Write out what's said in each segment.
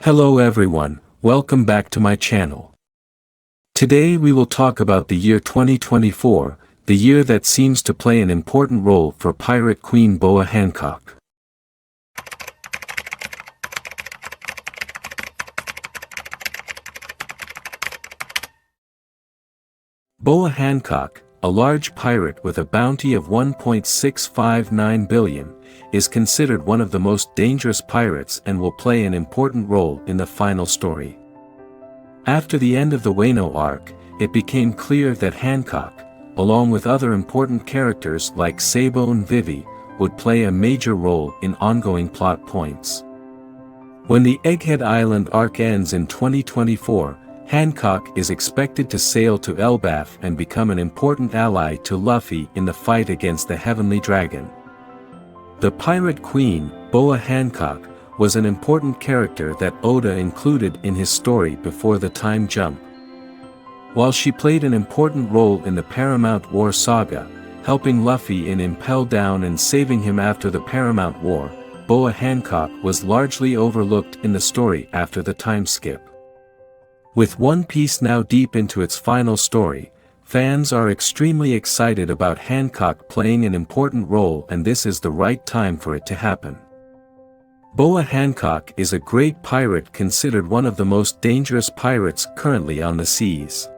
Hello everyone, welcome back to my channel. Today we will talk about the year 2024, the year that seems to play an important role for pirate queen Boa Hancock. Boa Hancock, a large pirate with a bounty of 1.659 billion, is considered one of the most dangerous pirates and will play an important role in the final story. After the end of the Wano arc, it became clear that Hancock, along with other important characters like Sabo and Vivi, would play a major role in ongoing plot points. When the Egghead Island arc ends in 2024, Hancock is expected to sail to Elbaf and become an important ally to Luffy in the fight against the Heavenly Dragon. The Pirate Queen, Boa Hancock, was an important character that Oda included in his story before the time jump. While she played an important role in the Paramount War saga, helping Luffy in Impel Down and saving him after the Paramount War, Boa Hancock was largely overlooked in the story after the time skip. With One Piece now deep into its final story, fans are extremely excited about Hancock playing an important role, and this is the right time for it to happen. Boa Hancock is a great pirate, considered one of the most dangerous pirates currently on the seas.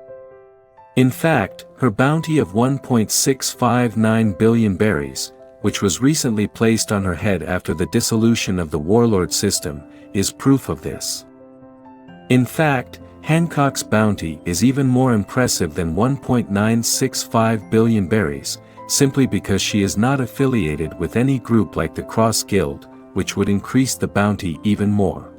In fact, her bounty of 1.659 billion berries, which was recently placed on her head after the dissolution of the warlord system, is proof of this. In fact, Hancock's bounty is even more impressive than 1.965 billion berries, simply because she is not affiliated with any group like the Cross Guild, which would increase the bounty even more.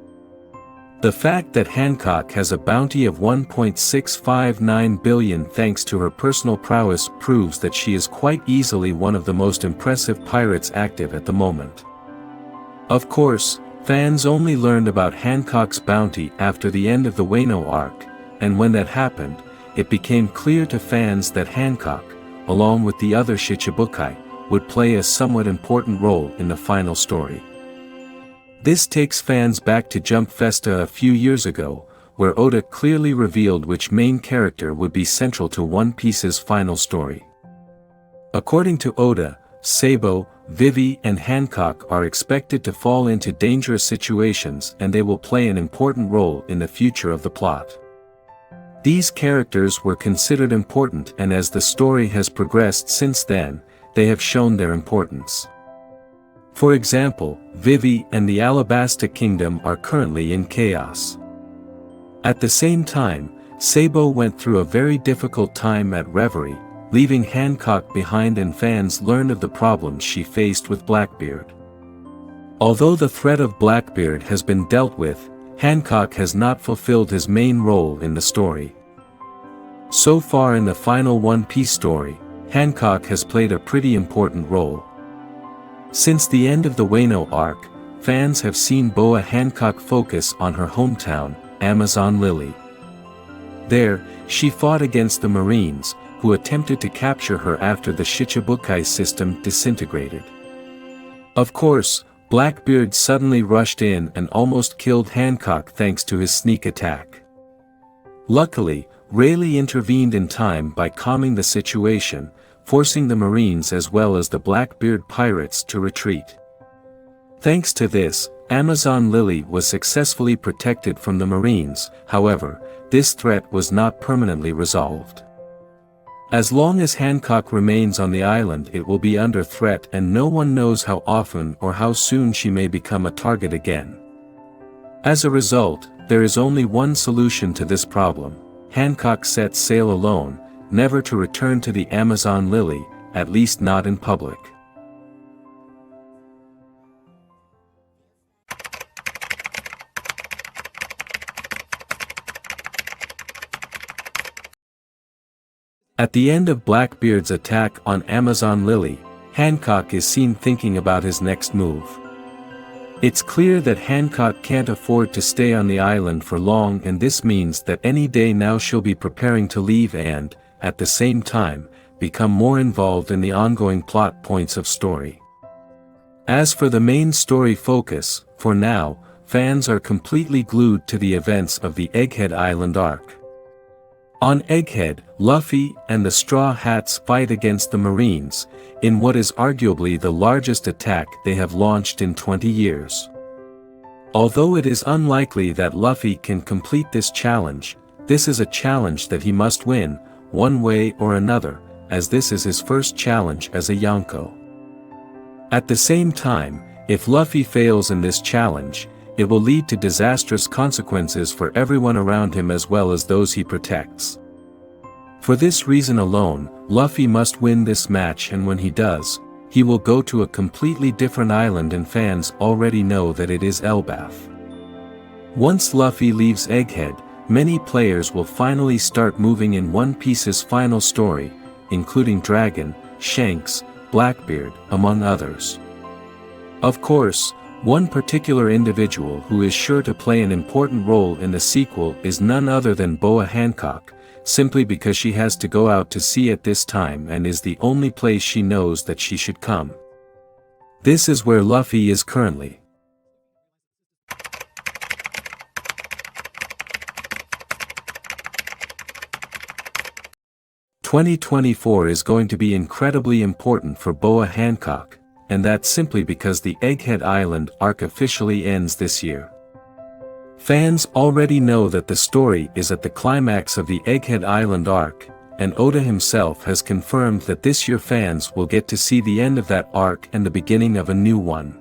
The fact that Hancock has a bounty of 1.659 billion thanks to her personal prowess proves that she is quite easily one of the most impressive pirates active at the moment. Of course, fans only learned about Hancock's bounty after the end of the Wano arc, and when that happened, it became clear to fans that Hancock, along with the other Shichibukai, would play a somewhat important role in the final story. This takes fans back to Jump Festa a few years ago, where Oda clearly revealed which main character would be central to One Piece's final story. According to Oda, Sabo, Vivi and Hancock are expected to fall into dangerous situations, and they will play an important role in the future of the plot. These characters were considered important, and as the story has progressed since then, they have shown their importance. For example, Vivi and the Alabasta Kingdom are currently in chaos. At the same time, Sabo went through a very difficult time at Reverie, leaving Hancock behind, and fans learned of the problems she faced with Blackbeard. Although the threat of Blackbeard has been dealt with, Hancock has not fulfilled his main role in the story. So far in the final One Piece story, Hancock has played a pretty important role. Since the end of the Wano arc, fans have seen Boa Hancock focus on her hometown, Amazon Lily. There, she fought against the Marines, who attempted to capture her after the Shichibukai system disintegrated. Of course, Blackbeard suddenly rushed in and almost killed Hancock thanks to his sneak attack. Luckily, Rayleigh intervened in time by calming the situation, forcing the Marines as well as the Blackbeard pirates to retreat. Thanks to this, Amazon Lily was successfully protected from the Marines. However, this threat was not permanently resolved. As long as Hancock remains on the island, it will be under threat, and no one knows how often or how soon she may become a target again. As a result, there is only one solution to this problem: Hancock sets sail alone, never to return to the Amazon Lily, at least not in public. At the end of Blackbeard's attack on Amazon Lily, Hancock is seen thinking about his next move. It's clear that Hancock can't afford to stay on the island for long, and this means that any day now she'll be preparing to leave and, at the same time, become more involved in the ongoing plot points of story. As for the main story focus, for now, fans are completely glued to the events of the Egghead Island arc. On Egghead, Luffy and the Straw Hats fight against the Marines, in what is arguably the largest attack they have launched in 20 years. Although it is unlikely that Luffy can complete this challenge, this is a challenge that he must win, one way or another, as this is his first challenge as a Yonko. At the same time, if Luffy fails in this challenge, it will lead to disastrous consequences for everyone around him as well as those he protects. For this reason alone, Luffy must win this match, and when he does, he will go to a completely different island, and fans already know that it is Elbaf. Once Luffy leaves Egghead, many players will finally start moving in One Piece's final story, including Dragon, Shanks, Blackbeard, among others. Of course, one particular individual who is sure to play an important role in the sequel is none other than Boa Hancock, simply because she has to go out to sea at this time and is the only place she knows that she should come. This is where Luffy is currently. "2024 is going to be incredibly important for Boa Hancock, and that's simply because the Egghead Island arc officially ends this year. Fans already know that the story is at the climax of the Egghead Island arc, and Oda himself has confirmed that this year fans will get to see the end of that arc and the beginning of a new one.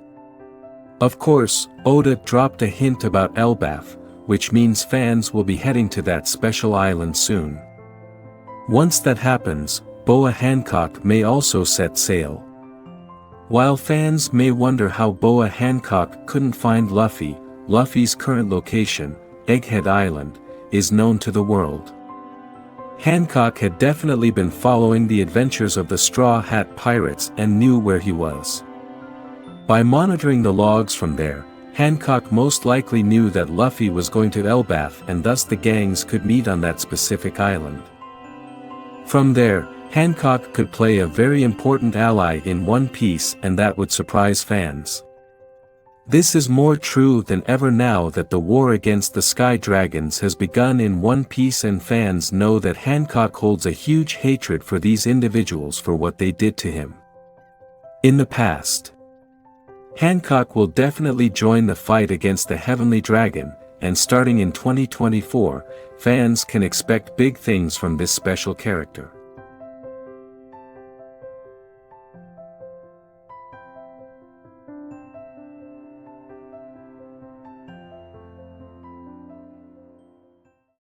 Of course, Oda dropped a hint about Elbaf, which means fans will be heading to that special island soon. Once that happens, Boa Hancock may also set sail. While fans may wonder how Boa Hancock couldn't find Luffy, Luffy's current location, Egghead Island, is known to the world. Hancock had definitely been following the adventures of the Straw Hat Pirates and knew where he was. By monitoring the logs from there, Hancock most likely knew that Luffy was going to Elbaf, and thus the gangs could meet on that specific island. From there, Hancock could play a very important ally in One Piece, and that would surprise fans. This is more true than ever now that the war against the Sky Dragons has begun in One Piece, and fans know that Hancock holds a huge hatred for these individuals for what they did to him in the past. Hancock will definitely join the fight against the Heavenly Dragon, and starting in 2024, fans can expect big things from this special character.